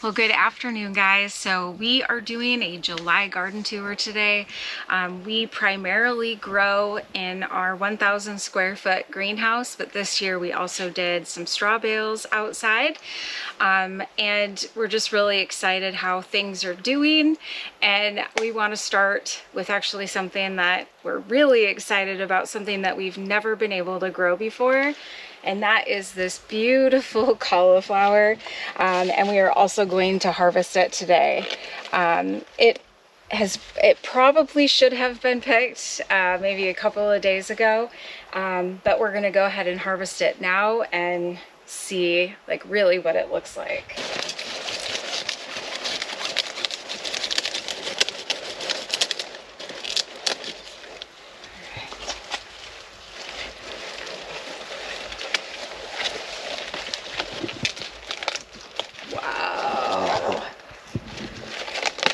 Well, good afternoon, guys. So we are doing a July garden tour today. We primarily grow in our 1,000 square foot greenhouse, but this year we also did some straw bales outside. And we're just really excited how things are doing. And we want to start with actually something that we're really excited about, something that we've never been able to grow before. And that is this beautiful cauliflower, and we are also going to harvest it today. It probably should have been picked maybe a couple of days ago, but we're gonna go ahead and harvest it now and see like really what it looks like.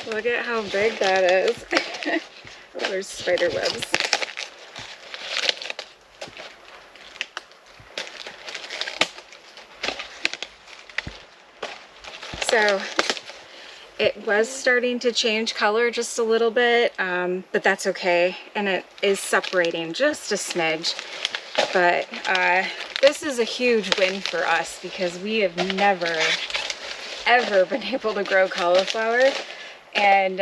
Look at how big that is. Oh, there's spider webs. So it was starting to change color just a little bit, but that's okay. And it is separating just a smidge. But this is a huge win for us because we have never, ever been able to grow cauliflower. And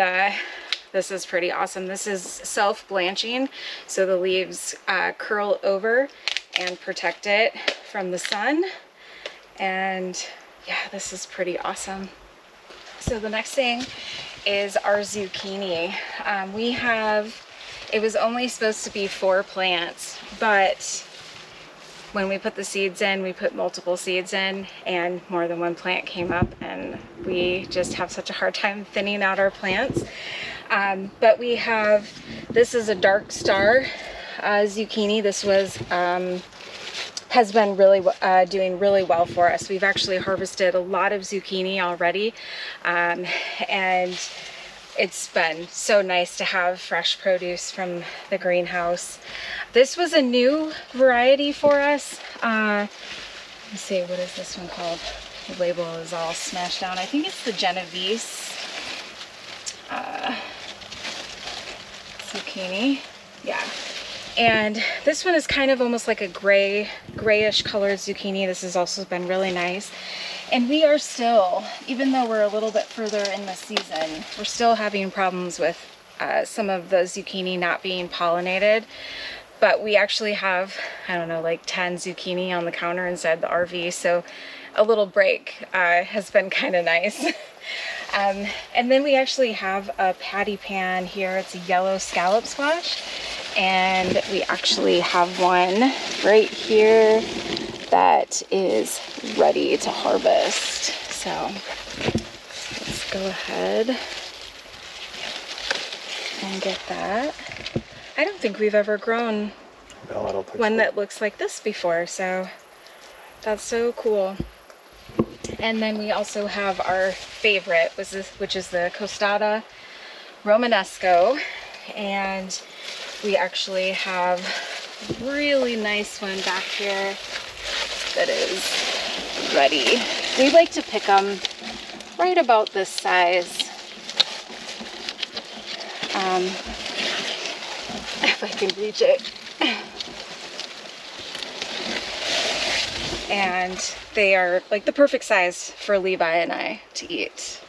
this is pretty awesome. This is self-blanching, so the leaves curl over and protect it from the sun. And yeah, this is pretty awesome. So the next thing is our zucchini. It was only supposed to be 4 plants, but when we put the seeds in, we put multiple seeds in and more than one plant came up, and we just have such a hard time thinning out our plants. But this is a dark star zucchini. This has been really doing really well for us. We've actually harvested a lot of zucchini already, and it's been so nice to have fresh produce from the greenhouse. This was a new variety for us. Let's see, what is this one called? The label is all smashed down. I think it's the Genovese zucchini. Yeah. And this one is kind of almost like a grayish colored zucchini. This has also been really nice. And we are still, even though we're a little bit further in the season, we're still having problems with some of the zucchini not being pollinated. But we actually have, I don't know, like 10 zucchini on the counter inside the RV. So a little break has been kind of nice. And then we actually have a patty pan here. It's a yellow scallop squash. And we actually have one right here that is ready to harvest. So let's go ahead and get that. I don't think we've ever grown one that looks like this before, so that's so cool. And then we also have our favorite, which is the Costata Romanesco, and we actually have a really nice one back here that is ready. We like to pick them right about this size. If I can reach it. And they are like the perfect size for Levi and I to eat.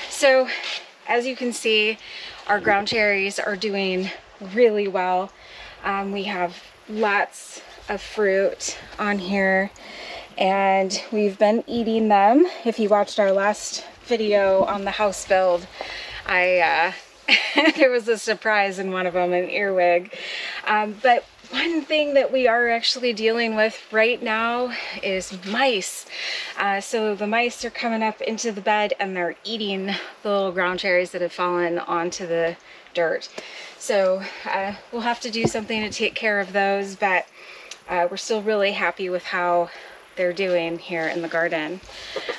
So as you can see, our ground cherries are doing really well. We have lots of fruit on here and we've been eating them. If you watched our last video on the house build, there was a surprise in one of them, an earwig. But one thing that we are actually dealing with right now is mice. So the mice are coming up into the bed and they're eating the little ground cherries that have fallen onto the dirt. So we'll have to do something to take care of those, but we're still really happy with how they're doing here in the garden.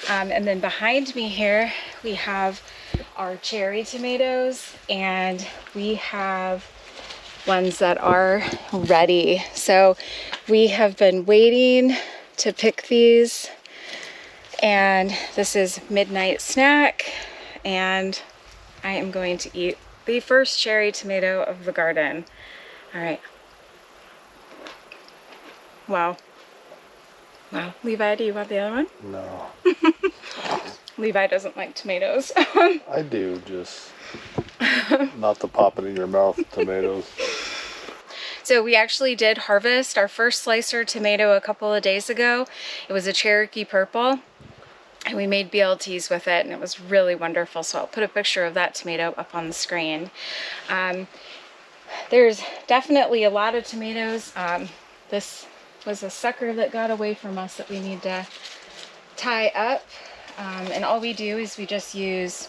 And then behind me here, we have our cherry tomatoes, and we have ones that are ready. So we have been waiting to pick these, And this is midnight snack, and I am going to eat the first cherry tomato of the garden. All right. Wow. Wow. Levi, do you want the other one? No. Levi doesn't like tomatoes. I do, just not the pop it in your mouth tomatoes. So we actually did harvest our first slicer tomato a couple of days ago. It was a Cherokee purple, and we made BLTs with it, and it was really wonderful. So I'll put a picture of that tomato up on the screen. There's definitely a lot of tomatoes. This was a sucker that got away from us that we need to tie up. And all we do is we just use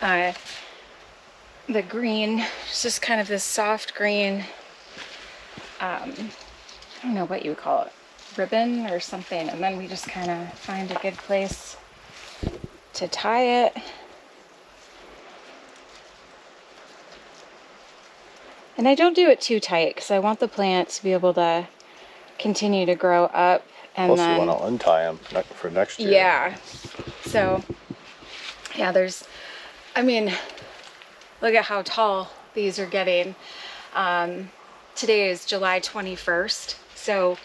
the green. It's just kind of this soft green, I don't know what you would call it, ribbon or something. And then we just kind of find a good place to tie it. And I don't do it too tight because I want the plant to be able to continue to grow up. And Plus then you want to untie them for next year. Yeah. So, yeah, I mean, look at how tall these are getting. Today is July 21st, so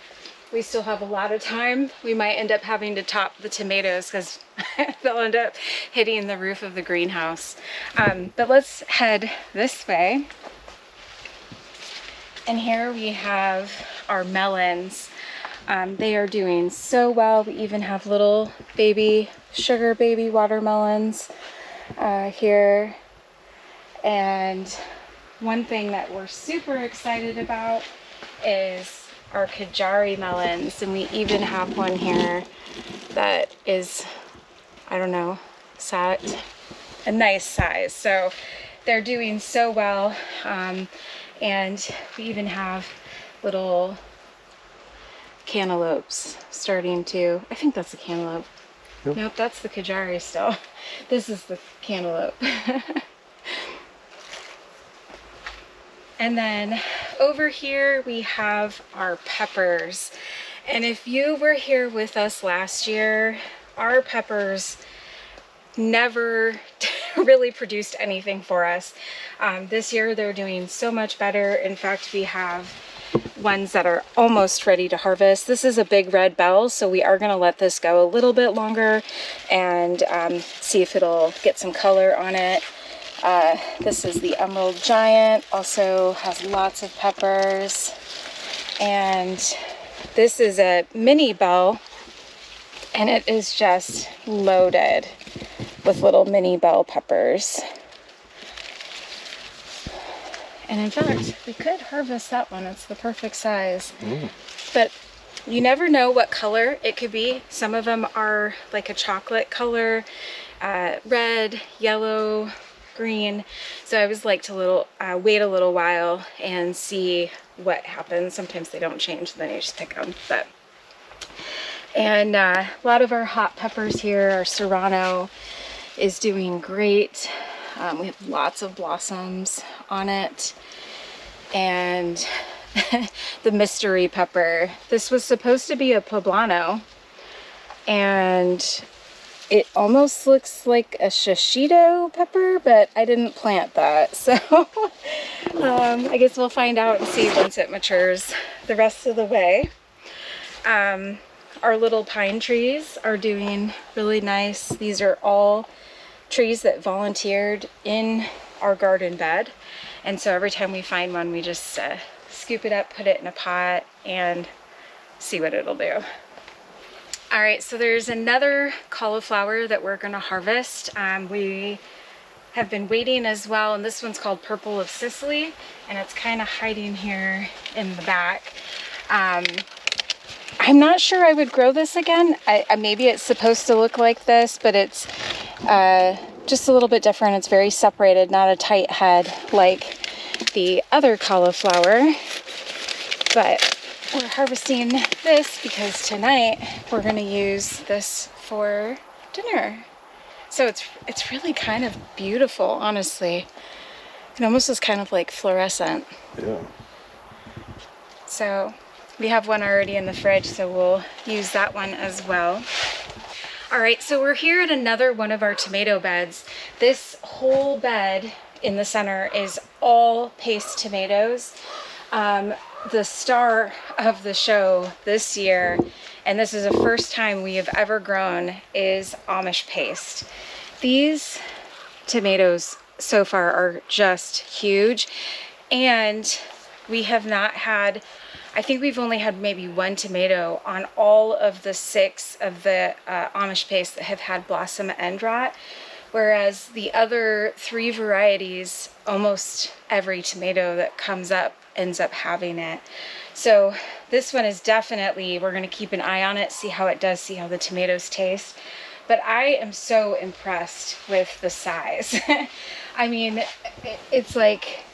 we still have a lot of time. We might end up having to top the tomatoes because they'll end up hitting the roof of the greenhouse. But let's head this way. And here we have our melons. They are doing so well. We even have little sugar baby watermelons here. And one thing that we're super excited about is our Kajari melons. And we even have one here that is, I don't know, a nice size. So they're doing so well. And we even have little cantaloupes starting to, I think that's a cantaloupe. Yep. Nope, that's the Kajari still. This is the cantaloupe. And then over here we have our peppers. And if you were here with us last year, our peppers never really produced anything for us. This year they're doing so much better. In fact, we have ones that are almost ready to harvest. This is a big red bell, so we are going to let this go a little bit longer and see if it'll get some color on it. This is the Emerald Giant, also has lots of peppers. And this is a mini bell, and it is just loaded with little mini bell peppers. And in fact, we could harvest that one. It's the perfect size. But you never know what color it could be. Some of them are like a chocolate color, red, yellow, green. So I always like to wait a little while and see what happens. Sometimes they don't change, then you just pick them. And a lot of our hot peppers here, our Serrano is doing great. We have lots of blossoms on it. And the mystery pepper. This was supposed to be a poblano, and it almost looks like a shishito pepper, but I didn't plant that. So I guess we'll find out and see once it matures the rest of the way. Our little pine trees are doing really nice. These are all trees that volunteered in our garden bed, and so every time we find one, we just scoop it up, put it in a pot, and see what it'll do. All right, so there's another cauliflower that we're going to harvest. We have been waiting as well, and this one's called Purple of Sicily, and it's kind of hiding here in the back. I'm not sure I would grow this again. Maybe it's supposed to look like this, but it's just a little bit different. It's very separated, not a tight head like the other cauliflower. But we're harvesting this because tonight we're going to use this for dinner. So it's really kind of beautiful, honestly. It almost is kind of like fluorescent. Yeah. So we have one already in the fridge, so we'll use that one as well. All right, so we're here at another one of our tomato beds. This whole bed in the center is all paste tomatoes. The star of the show this year, and this is the first time we have ever grown, is Amish paste. These tomatoes so far are just huge, and we have not had, I think we've only had maybe one tomato on all of the 6 of the Amish paste that have had blossom end rot, whereas the other 3 varieties, almost every tomato that comes up ends up having it. So this one is definitely, we're going to keep an eye on it, see how it does, see how the tomatoes taste. But I am so impressed with the size. I mean, it's like,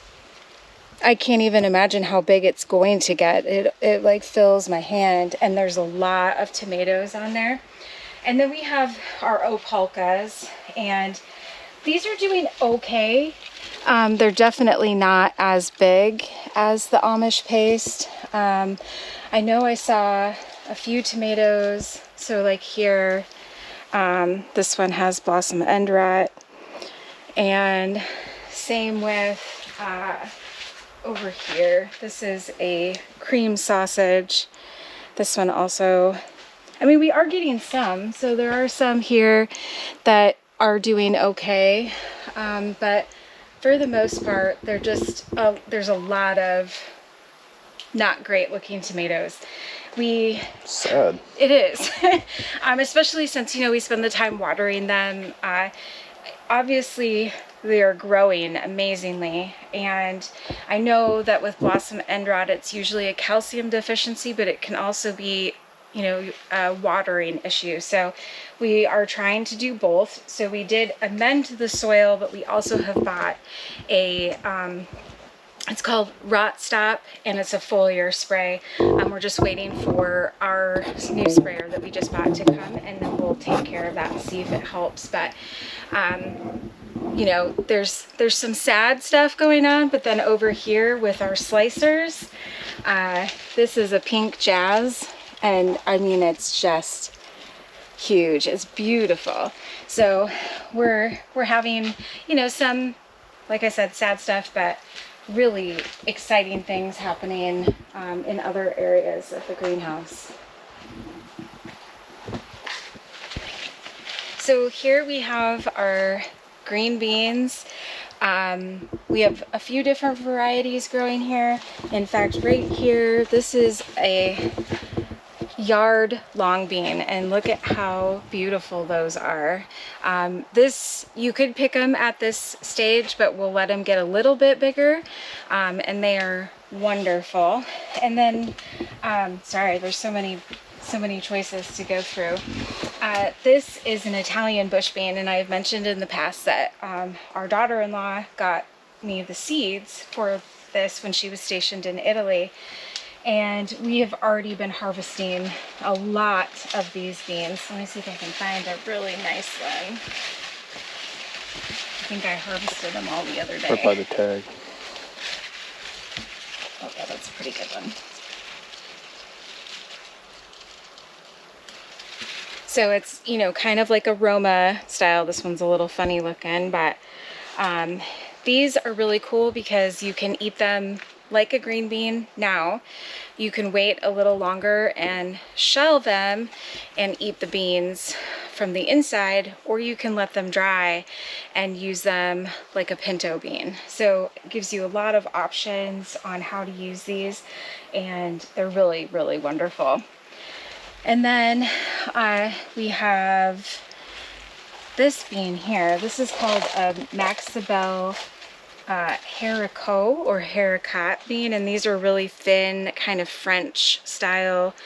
I can't even imagine how big it's going to get. It like fills my hand, and there's a lot of tomatoes on there. And then we have our opalkas, and these are doing okay. They're definitely not as big as the Amish paste. I know I saw a few tomatoes, so like here, this one has blossom end rot, and same with over here. This is a cream sausage. This one also, I mean, we are getting some, so there are some here that are doing okay, but for the most part, they're just, there's a lot of not great looking tomatoes. Sad. It is. Especially since, you know, we spend the time watering them. Obviously, they are growing amazingly, and I know that with blossom end rot, it's usually a calcium deficiency, but it can also be, you know, a watering issue. So we are trying to do both. So we did amend the soil, but we also have bought a it's called Rot Stop, and it's a foliar spray. We're just waiting for our new sprayer that we just bought to come, and then we'll take care of that and see if it helps. But you know, there's some sad stuff going on, but then over here with our slicers, this is a pink jazz, and I mean, it's just huge. It's beautiful. So we're having, you know, some, like I said, sad stuff, but really exciting things happening in other areas of the greenhouse. So here we have our green beans. We have a few different varieties growing here. In fact, right here, this is a yard long bean, and look at how beautiful those are. This, you could pick them at this stage, but we'll let them get a little bit bigger, and they are wonderful. And then sorry, there's so many choices to go through. This is an Italian bush bean, and I've mentioned in the past that our daughter-in-law got me the seeds for this when she was stationed in Italy. And we have already been harvesting a lot of these beans. Let me see if I can find a really nice one. I think I harvested them all the other day. Right by the tag. Oh yeah, that's a pretty good one. So it's, you know, kind of like a Roma style. This one's a little funny looking, but these are really cool because you can eat them like a green bean now. You can wait a little longer and shell them and eat the beans from the inside, or you can let them dry and use them like a pinto bean. So it gives you a lot of options on how to use these, and they're really, really wonderful. And then we have this bean here. This is called a Maxibel haricot or haricot bean, and these are really thin, kind of French style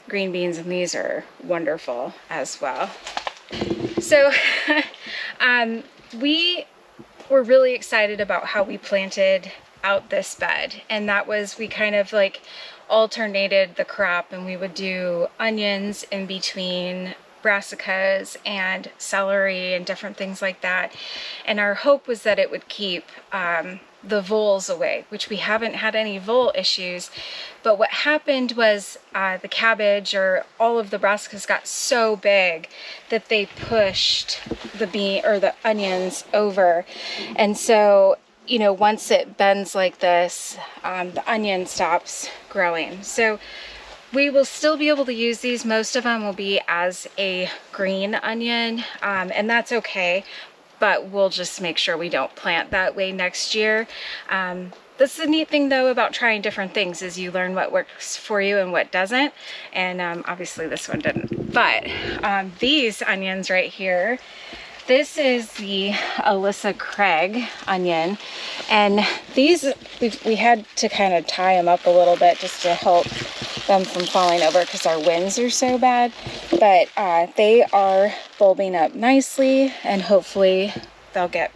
green beans, and these are wonderful as well. So we were really excited about how we planted out this bed, and that was, we kind of like alternated the crop, and we would do onions in between brassicas and celery and different things like that. And our hope was that it would keep the voles away, which we haven't had any vole issues. But what happened was the cabbage or all of the brassicas got so big that they pushed the bean or the onions over. And so, you know, once it bends like this, the onion stops growing. So we will still be able to use these. Most of them will be as a green onion, and that's okay. But we'll just make sure we don't plant that way next year. That's the neat thing though about trying different things, is you learn what works for you and what doesn't. And obviously this one didn't. But these onions right here, this is the Alyssa Craig onion. And these, we had to kind of tie them up a little bit just to help them from falling over because our winds are so bad. But they are bulbing up nicely, and hopefully they'll get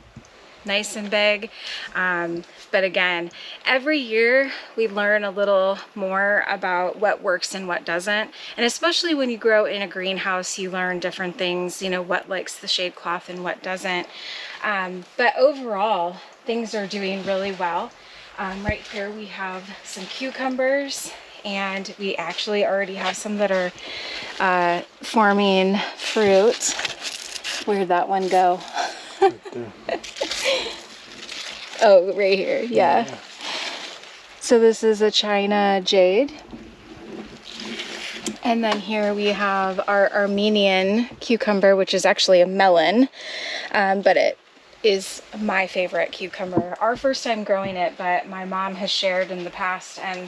nice and big. But again, every year we learn a little more about what works and what doesn't. And especially when you grow in a greenhouse, you learn different things, you know, what likes the shade cloth and what doesn't. But overall, things are doing really well. Right here we have some cucumbers, and we actually already have some that are forming fruit. Where'd that one go? Oh, right here, yeah. So this is a China jade. And then here we have our Armenian cucumber, which is actually a melon, but it is my favorite cucumber. Our first time growing it, but my mom has shared in the past, and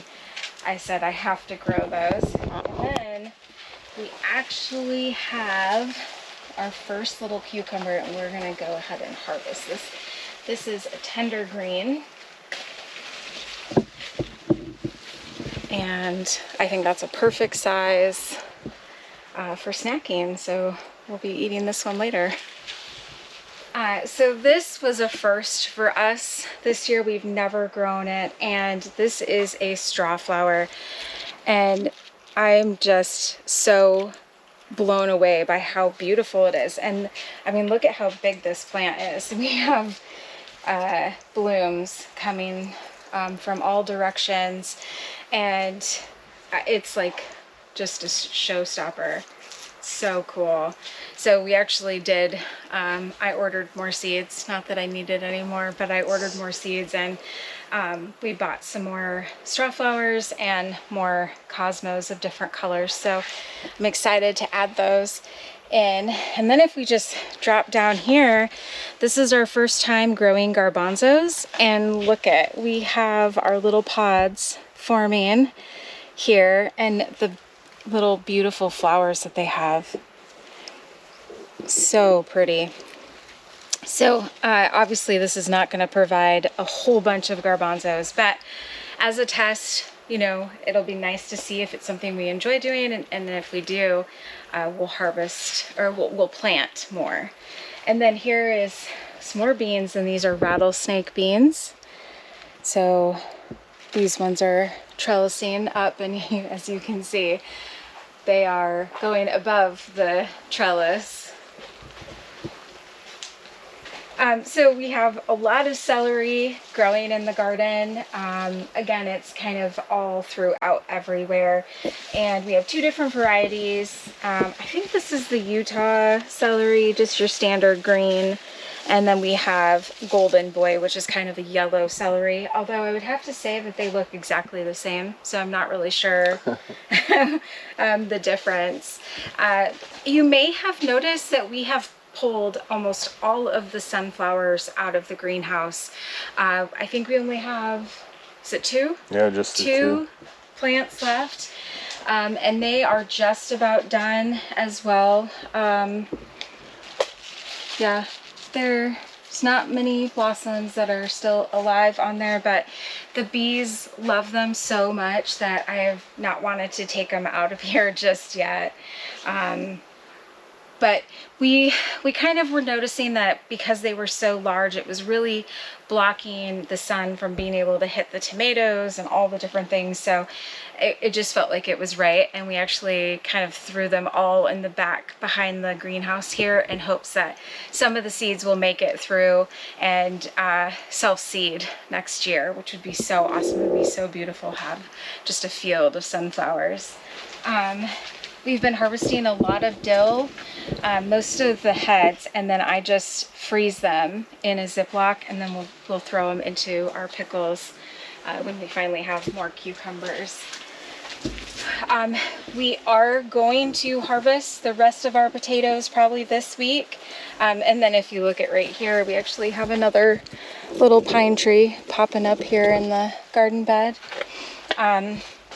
I said I have to grow those. And then we actually have our first little cucumber, and we're gonna go ahead and harvest this. This is a tender green, and I think that's a perfect size for snacking, so we'll be eating this one later. So this was a first for us. This year we've never grown it, and this is a straw flower, and I'm just so blown away by how beautiful it is. And I mean, look at how big this plant is. We have blooms coming from all directions, and it's like just a showstopper. So cool. So we actually did, I ordered more seeds, not that I needed any more, but I ordered more seeds, and we bought some more straw flowers and more cosmos of different colors. So I'm excited to add those in. And then if we just drop down here, this is our first time growing garbanzos, and look at, we have our little pods forming here, and the little beautiful flowers that they have. So pretty. So obviously this is not going to provide a whole bunch of garbanzos, but as a test, you know, it'll be nice to see if it's something we enjoy doing, and if we do, we'll harvest, or we'll plant more. And then here is some more beans, and these are rattlesnake beans. So these ones are trellising up, and as you can see, they are going above the trellis. So we have a lot of celery growing in the garden. Again, it's kind of all throughout everywhere. And we have two different varieties. I think this is the Utah celery, just your standard green. And then we have Golden Boy, which is kind of a yellow celery. Although I would have to say that they look exactly the same, so I'm not really sure the difference. You may have noticed that we have pulled almost all of the sunflowers out of the greenhouse. I think we only have, is it two? Yeah, just two plants left. And they are just about done as well. Yeah, there's not many blossoms that are still alive on there, but the bees love them so much that I have not wanted to take them out of here just yet. But we kind of were noticing that because they were so large, it was really blocking the sun from being able to hit the tomatoes and all the different things. So it just felt like it was right. And we actually kind of threw them all in the back behind the greenhouse here in hopes that some of the seeds will make it through and self-seed next year, which would be so awesome. It would be so beautiful to have just a field of sunflowers. We've been harvesting a lot of dill, most of the heads, and then I just freeze them in a Ziploc, and then we'll throw them into our pickles when we finally have more cucumbers. We are going to harvest the rest of our potatoes probably this week. And then if you look at right here, we actually have another little pine tree popping up here in the garden bed.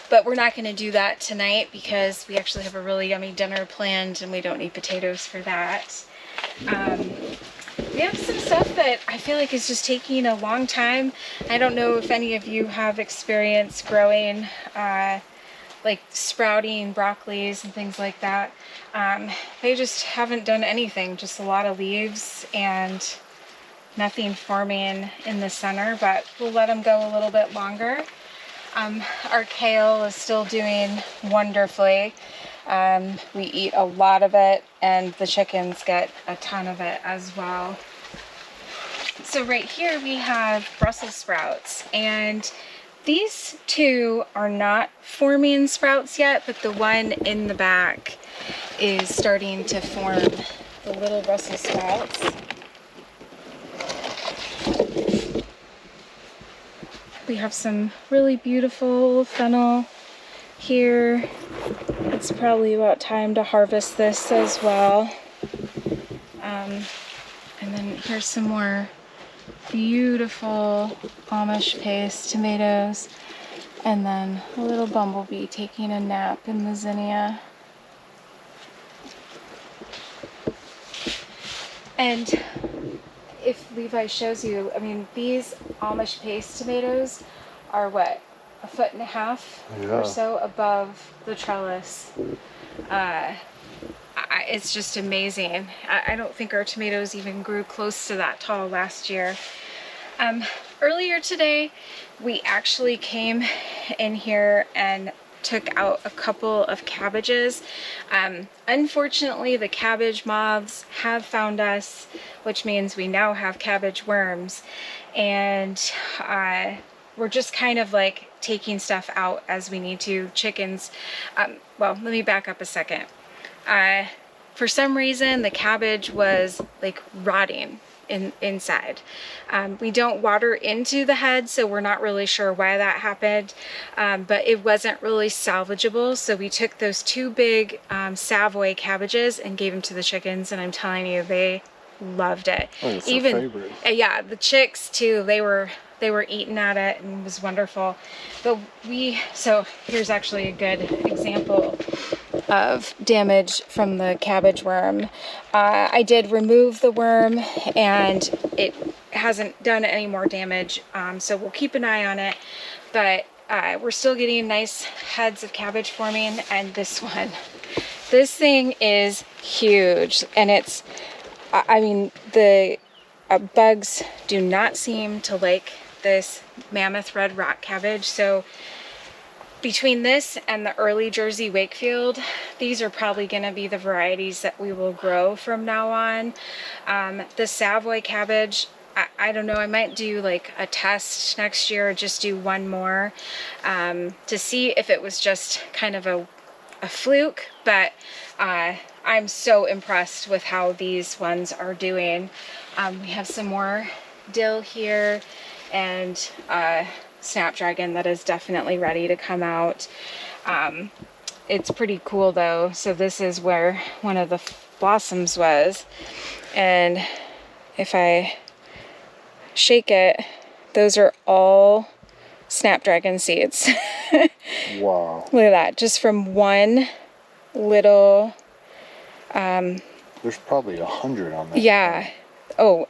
But we're not going to do that tonight because we actually have a really yummy dinner planned and we don't need potatoes for that. We have some stuff that I feel like is just taking a long time. I don't know if any of you have experience growing like sprouting broccolis and things like that. They just haven't done anything, just a lot of leaves and nothing forming in the center, but we'll let them go a little bit longer. Our kale is still doing wonderfully. We eat a lot of it and the chickens get a ton of it as well. So right here we have Brussels sprouts, and these two are not forming sprouts yet, but the one in the back is starting to form the little Brussels sprouts. We have some really beautiful fennel here. It's probably about time to harvest this as well. And then here's some more beautiful Amish paste tomatoes. And then a little bumblebee taking a nap in the zinnia. And if Levi shows you, I mean, these Amish paste tomatoes are what, 1.5 feet or so above the trellis. It's just amazing. I don't think our tomatoes even grew close to that tall last year. Earlier today, we actually came in here and took out a couple of cabbages. Unfortunately, the cabbage moths have found us, which means we now have cabbage worms. And we're just kind of like taking stuff out as we need to. Chickens, well, let me back up a second. For some reason, the cabbage was like rotting inside. We don't water into the head, so we're not really sure why that happened, but it wasn't really salvageable, so we took those two big Savoy cabbages and gave them to the chickens, and I'm telling you, they loved it. Oh, it's even their favorite. Yeah, the chicks too, they were eating at it and it was wonderful. But so here's actually a good example of damage from the cabbage worm. I did remove the worm and it hasn't done any more damage, so we'll keep an eye on it, but we're still getting nice heads of cabbage forming. And this thing is huge, and it's, I mean, the bugs do not seem to like this mammoth red rock cabbage. So between this and the early Jersey Wakefield, these are probably going to be the varieties that we will grow from now on. The Savoy cabbage, I don't know, I might do like a test next year, or just do one more to see if it was just kind of a fluke, but I'm so impressed with how these ones are doing. We have some more dill here and snapdragon that is definitely ready to come out. It's pretty cool though. So this is where one of the blossoms was, and if I shake it, those are all snapdragon seeds. Wow. Look at that, just from one little There's probably 100 on that. yeah, Oh,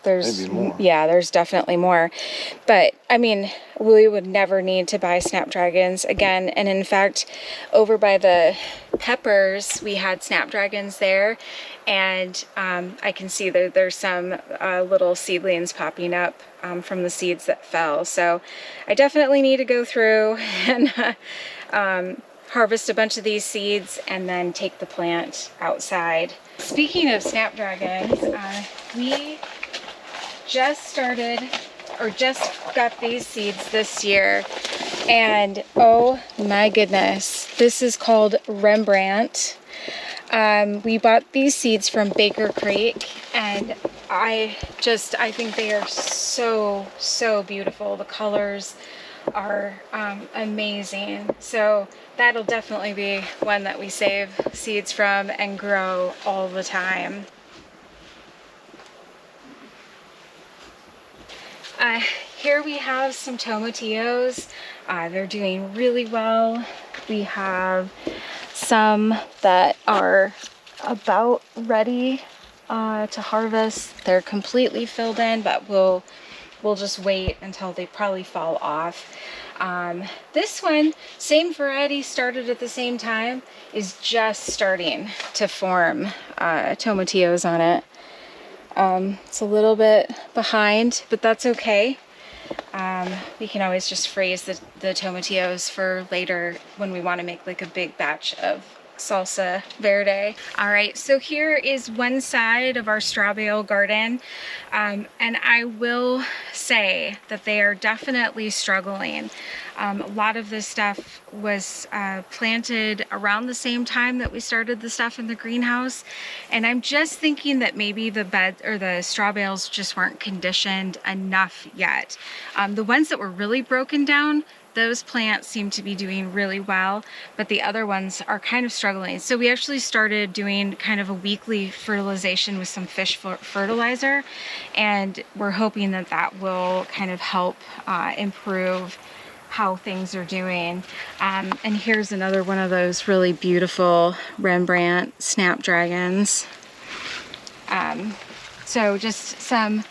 there's, Maybe more. yeah, there's definitely more. But, I mean, we would never need to buy snapdragons again. And in fact, over by the peppers, we had snapdragons there. And I can see that there's some little seedlings popping up from the seeds that fell. So I definitely need to go through and harvest a bunch of these seeds and then take the plant outside. Speaking of snapdragons, we just got these seeds this year, and oh my goodness, this is called Rembrandt. We bought these seeds from Baker Creek, and I think they are so beautiful. The colors are amazing. So that'll definitely be one that we save seeds from and grow all the time. Here we have some tomatillos. They're doing really well. We have some that are about ready to harvest. They're completely filled in, but we'll just wait until they probably fall off. This one, same variety, started at the same time, is just starting to form tomatillos on it. It's a little bit behind, but that's okay. We can always just freeze the tomatillos for later when we want to make like a big batch of salsa verde. All right, so here is one side of our straw bale garden, and I will say that they are definitely struggling. A lot of this stuff was planted around the same time that we started the stuff in the greenhouse, and I'm just thinking that maybe the bed or the straw bales just weren't conditioned enough yet. The ones that were really broken down, those plants seem to be doing really well, but the other ones are kind of struggling. So we actually started doing kind of a weekly fertilization with some fish fertilizer, and we're hoping that that will kind of help improve how things are doing. And here's another one of those really beautiful Rembrandt snapdragons. So just some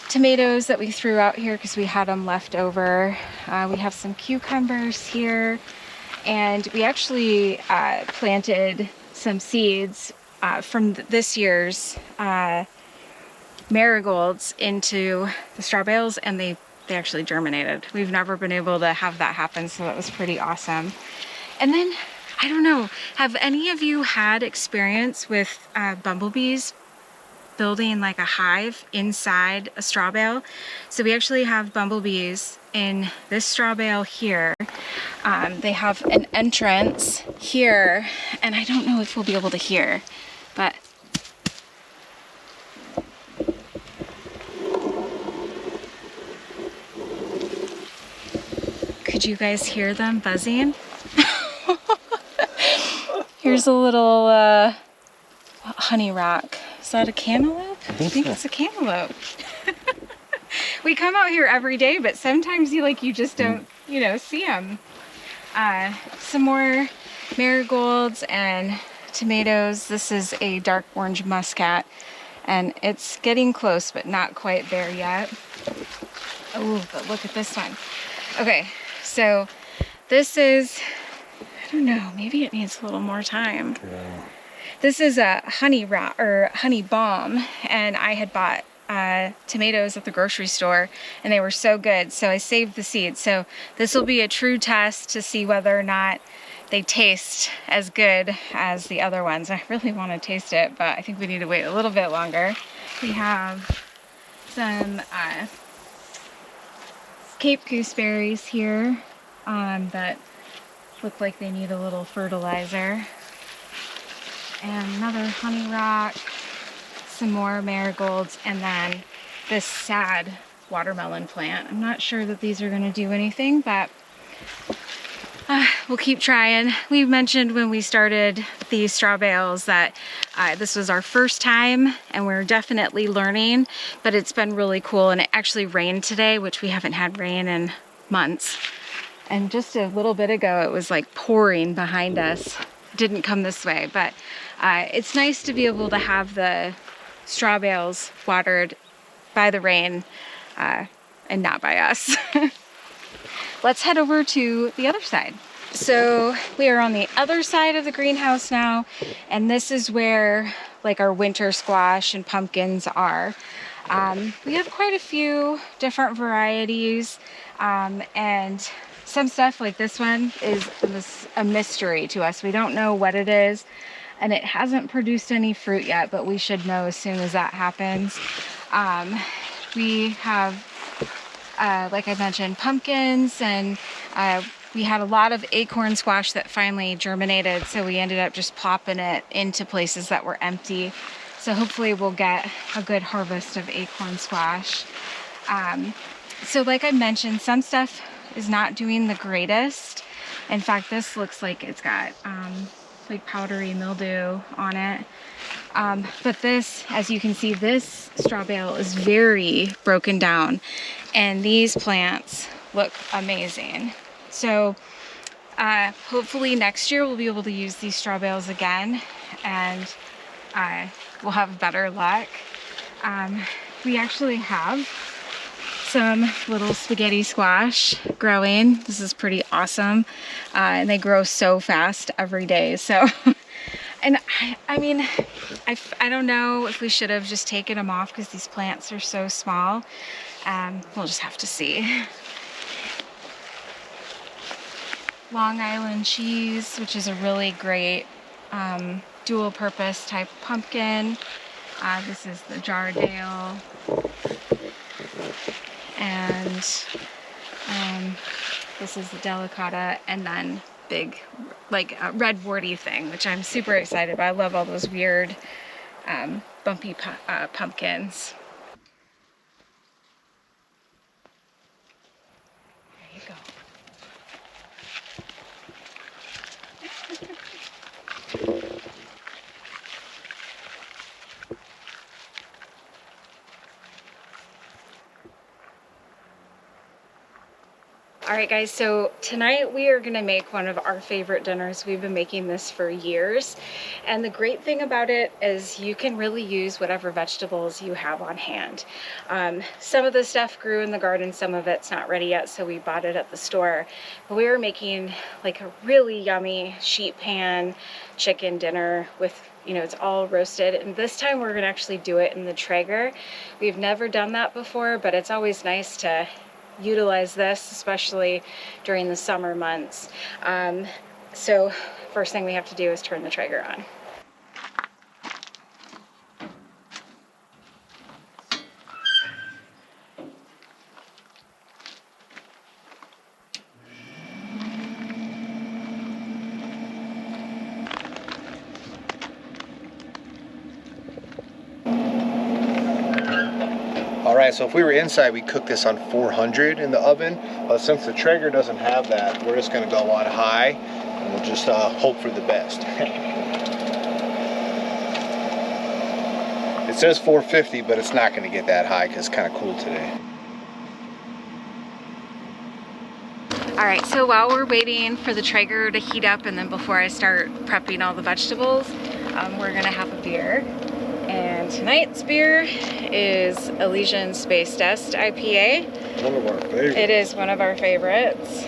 tomatoes that we threw out here because we had them left over. We have some cucumbers here, and we actually planted some seeds from this year's marigolds into the straw bales, and they actually germinated. We've never been able to have that happen, so that was pretty awesome. And then, I don't know, have any of you had experience with bumblebees building like a hive inside a straw bale? So we actually have bumblebees in this straw bale here. They have an entrance here, and I don't know if we'll be able to hear, but could you guys hear them buzzing? Here's a little honey rock. Is that a cantaloupe? I think it's a cantaloupe. We come out here every day, but sometimes you just don't, see them. Some more marigolds and tomatoes. This is a dark orange muscat, and it's getting close, but not quite there yet. Oh, but look at this one. Okay, so this is, I don't know, maybe it needs a little more time. Yeah. This is a honey bomb, and I had bought tomatoes at the grocery store, and they were so good, so I saved the seeds. So this will be a true test to see whether or not they taste as good as the other ones. I really want to taste it, but I think we need to wait a little bit longer. We have some Cape gooseberries here that look like they need a little fertilizer. And another honey rock, some more marigolds, and then this sad watermelon plant. I'm not sure that these are going to do anything, but we'll keep trying. We mentioned when we started these straw bales that this was our first time, and we're definitely learning, but it's been really cool. And it actually rained today, which we haven't had rain in months. And just a little bit ago, it was like pouring behind us. It didn't come this way, but it's nice to be able to have the straw bales watered by the rain and not by us. Let's head over to the other side. So we are on the other side of the greenhouse now, and this is where like our winter squash and pumpkins are. We have quite a few different varieties, and some stuff like this one is a mystery to us. We don't know what it is, and it hasn't produced any fruit yet, but we should know as soon as that happens. We have, like I mentioned, pumpkins, and we had a lot of acorn squash that finally germinated, so we ended up just plopping it into places that were empty. So hopefully we'll get a good harvest of acorn squash. So like I mentioned, some stuff is not doing the greatest. In fact, this looks like it's got like powdery mildew on it. But this, as you can see, this straw bale is very broken down, and these plants look amazing. So hopefully next year we'll be able to use these straw bales again, and we'll have better luck. We actually have some little spaghetti squash growing. This is pretty awesome. And they grow so fast every day. So, and I mean, I don't know if we should have just taken them off because these plants are so small. We'll just have to see. Long Island cheese, which is a really great dual purpose type pumpkin. This is the Jardale. And this is the Delicata, and then big, like red warty thing, which I'm super excited about. I love all those weird bumpy pumpkins. There you go. All right guys, so tonight we are gonna make one of our favorite dinners. We've been making this for years, and the great thing about it is you can really use whatever vegetables you have on hand. Some of the stuff grew in the garden, some of it's not ready yet, so we bought it at the store. But we were making like a really yummy sheet pan chicken dinner with, you know, it's all roasted, and this time we're gonna actually do it in the Traeger. We've never done that before, but it's always nice to utilize this, especially during the summer months. So first thing we have to do is turn the Traeger on. Alright, so if we were inside, we cook this on 400 in the oven. Since the Traeger doesn't have that, we're just going to go on high, and we'll just hope for the best. It says 450, but it's not going to get that high because it's kind of cool today. Alright, so while we're waiting for the Traeger to heat up, and then before I start prepping all the vegetables, we're going to have a beer. And tonight's beer is Elysian Space Dust IPA. One of our favorites. It is one of our favorites.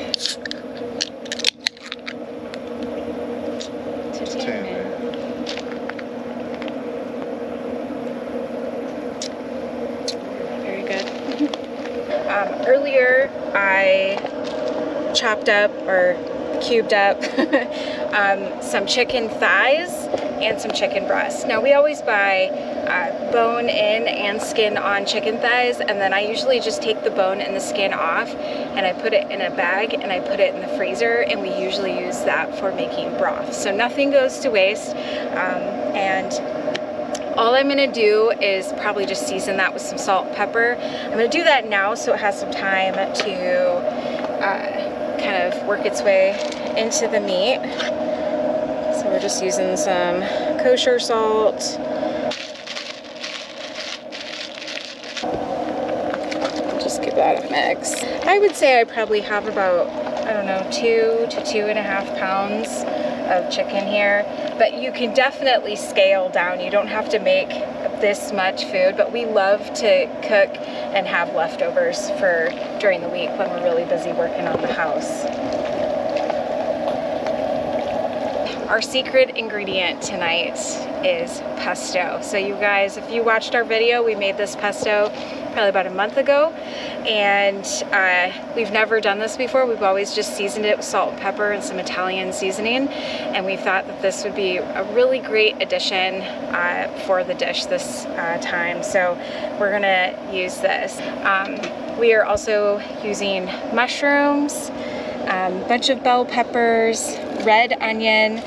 Very good. Earlier I chopped up or cubed up some chicken thighs and some chicken breasts. Now we always buy bone in and skin on chicken thighs, and then I usually just take the bone and the skin off and I put it in a bag and I put it in the freezer, and we usually use that for making broth. So nothing goes to waste, and all I'm gonna do is probably just season that with some salt and pepper. I'm gonna do that now so it has some time to kind of work its way into the meat. So we're just using some kosher salt. Just give that a mix. I would say I probably have about, I don't know, 2 to 2.5 pounds of chicken here, but you can definitely scale down. You don't have to make a this much food, but we love to cook and have leftovers for during the week when we're really busy working on the house. Our secret ingredient tonight is pesto. So you guys, if you watched our video, we made this pesto probably about a month ago, and we've never done this before. We've always just seasoned it with salt and pepper and some Italian seasoning, and we thought that this would be a really great addition for the dish this time. So we're gonna use this. We are also using mushrooms, a bunch of bell peppers, red onion,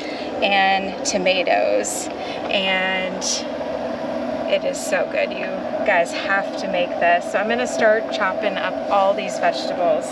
and tomatoes, and it is so good. You guys have to make this. So I'm gonna start chopping up all these vegetables.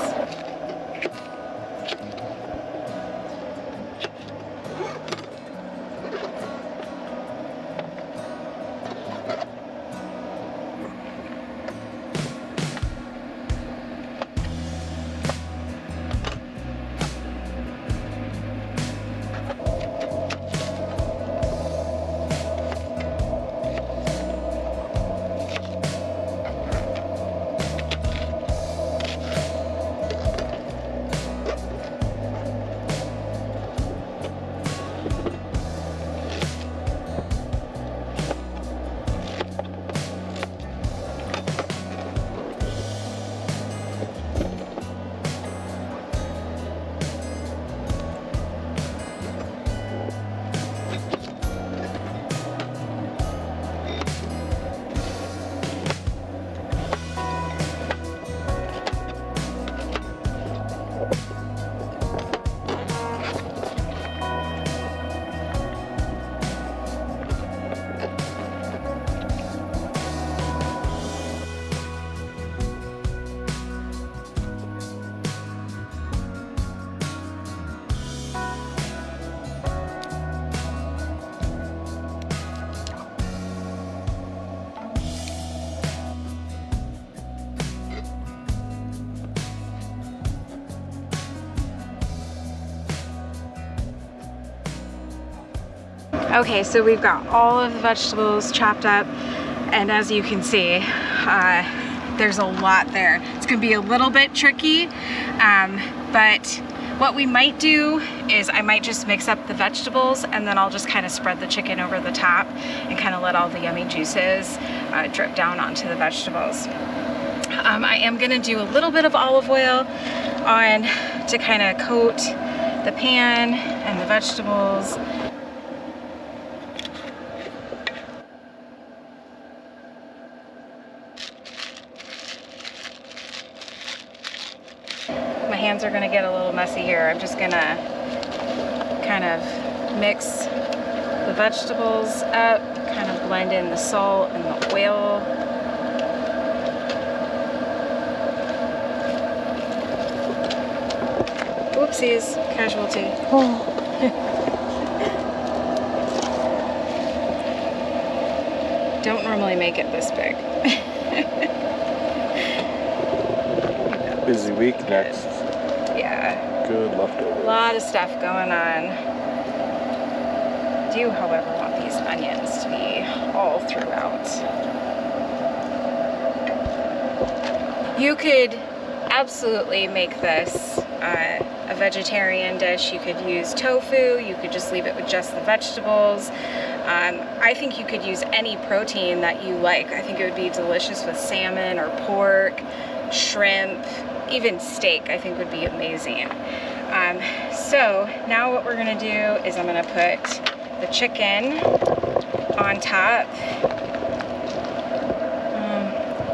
Okay, so we've got all of the vegetables chopped up, and as you can see, there's a lot there. It's gonna be a little bit tricky, but what we might do is I might just mix up the vegetables, and then I'll just kind of spread the chicken over the top and kind of let all the yummy juices drip down onto the vegetables. I am gonna do a little bit of olive oil on to kind of coat the pan and the vegetables. My hands are gonna get a little messy here. I'm just gonna kind of mix the vegetables up, kind of blend in the salt and the oil. Whoopsies, casualty. Oh. Don't normally make it this big. Busy week next. Yeah. Good leftovers. A lot of stuff going on. I do, however, want these onions to be all throughout. You could absolutely make this a vegetarian dish. You could use tofu. You could just leave it with just the vegetables. I think you could use any protein that you like. I think it would be delicious with salmon or pork, shrimp, even steak. I think would be amazing. So now what we're gonna do is I'm gonna put the chicken on top.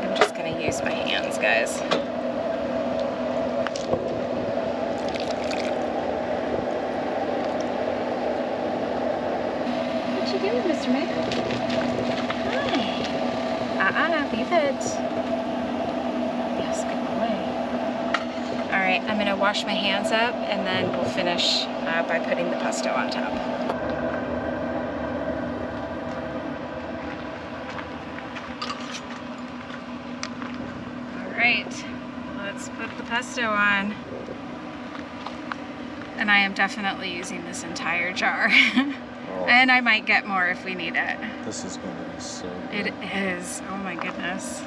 I'm just gonna use my hands, guys. What you doing, Mr. Maker? Hi. Leave it. Yes, good boy. All right, I'm gonna wash my hands up, and then we'll finish by putting the pesto on top. All right, let's put the pesto on. And I am definitely using this entire jar. And I might get more if we need it. This is going to be so good. It is. Oh my goodness.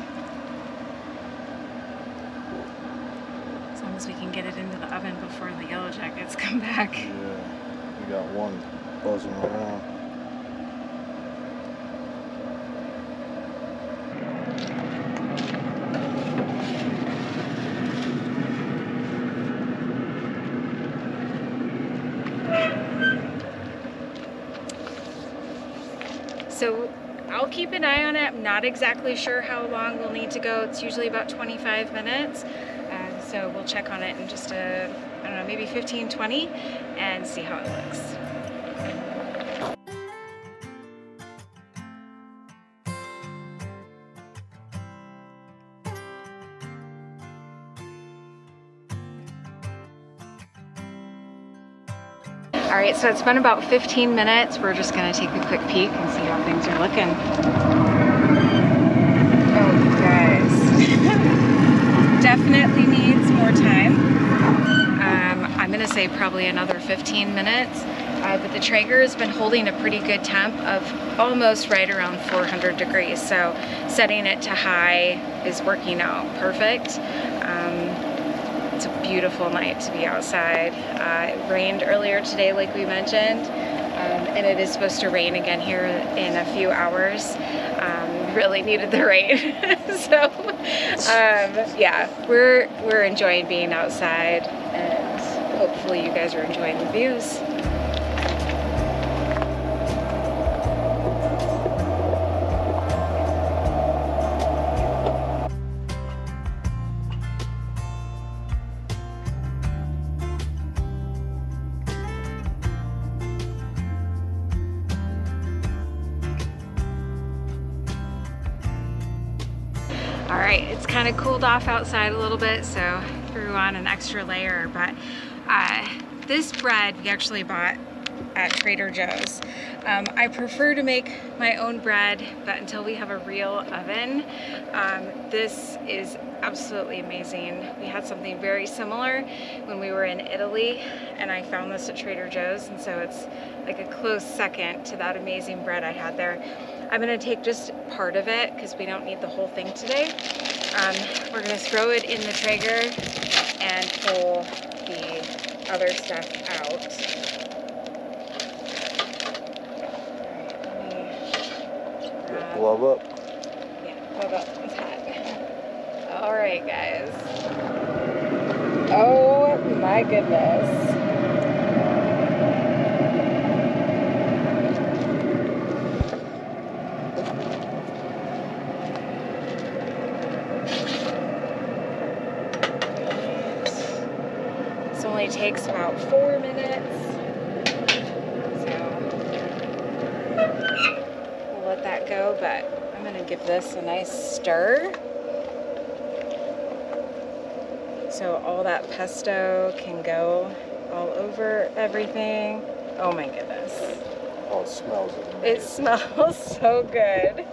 As long as we can get it into the oven before the yellow jackets come back. Yeah, we got one buzzing around. So I'll keep an eye on it. I'm not exactly sure how long we'll need to go. It's usually about 25 minutes. So we'll check on it in just I don't know, maybe 15, 20 and see how it looks. All right, so it's been about 15 minutes. We're just gonna take a quick peek and see how things are looking. Oh, guys. Definitely needs more time. I'm gonna say probably another 15 minutes, but the Traeger has been holding a pretty good temp of almost right around 400 degrees. So setting it to high is working out perfect. It's a beautiful night to be outside. It rained earlier today, like we mentioned, and it is supposed to rain again here in a few hours. Really needed the rain. So, yeah, we're enjoying being outside, and hopefully you guys are enjoying the views. All right, it's kind of cooled off outside a little bit, so threw on an extra layer, but this bread we actually bought at Trader Joe's. I prefer to make my own bread, but until we have a real oven, this is absolutely amazing. We had something very similar when we were in Italy, and I found this at Trader Joe's, and so it's like a close second to that amazing bread I had there. I'm gonna take just part of it because we don't need the whole thing today. We're gonna throw it in the Traeger and pull the other stuff out. Glove up. Yeah, glove up, it's hot. All right, guys. Oh my goodness. Only takes about 4 minutes, so we'll let that go, but I'm gonna give this a nice stir so all that pesto can go all over everything. Oh my goodness. Oh, it smells amazing. It smells so good.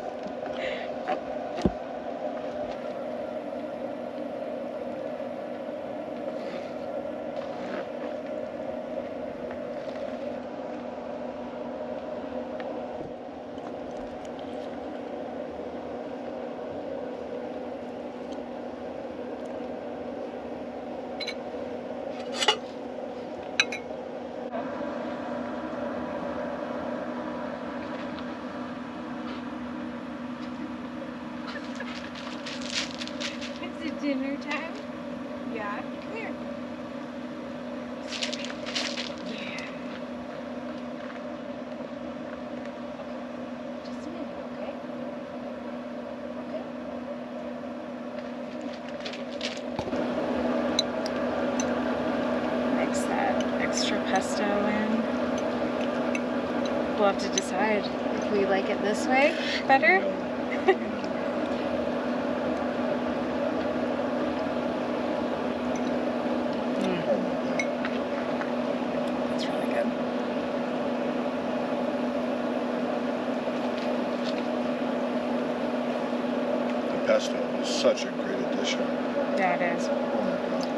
Dinner time? Yeah, come here. Yeah. Just a minute, okay? Okay. Mix that extra pesto in. We'll have to decide if we like it this way better. Pesto is such a great addition. Yeah, it is. Oh my God.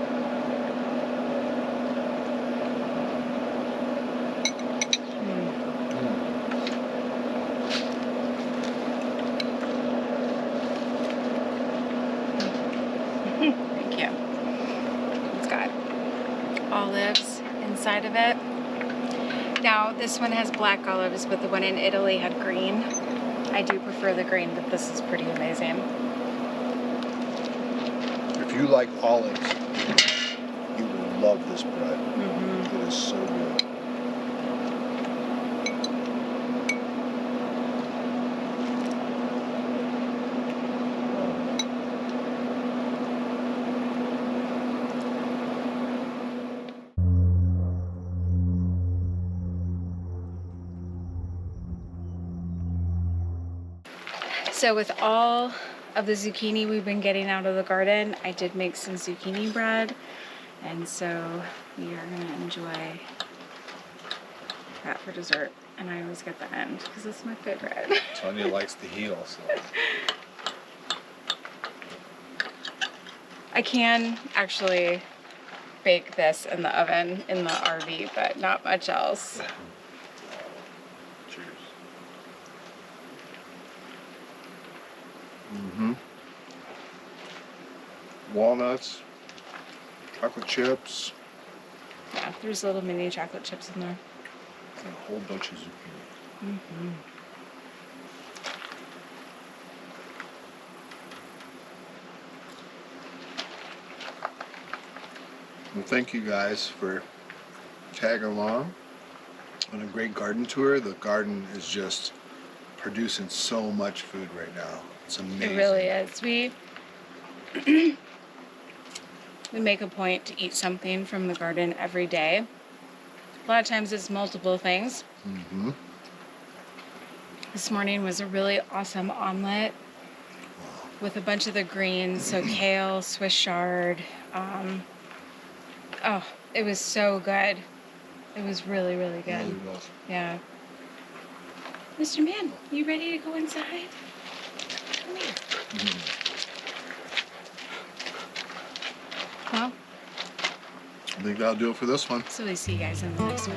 inside of it. Now, this one has black olives, but the one in Italy had green. I do prefer the green, but this is pretty amazing. If you like olives, you will love this bread. It is so good. So with all of the zucchini we've been getting out of the garden, I did make some zucchini bread. And so we are gonna enjoy that for dessert. And I always get the end because it's my favorite. Tanya likes the heel, so. I can actually bake this in the oven in the RV, but not much else. Cheers. Walnuts, chocolate chips, Yeah, there's little mini chocolate chips in there. and a whole bunch of zucchini. Well, thank you guys for tagging along on a great garden tour. The garden is just producing so much food right now. It's amazing. It really is. We make a point to eat something from the garden every day. A lot of times it's multiple things. This morning was a really awesome omelet with a bunch of the greens, so kale, Swiss chard. Oh, it was so good. It was really, really good. It really was. Yeah. Mr. Man, you ready to go inside? Come here. Well, I think that'll do it for this one. so we see you guys in the next one.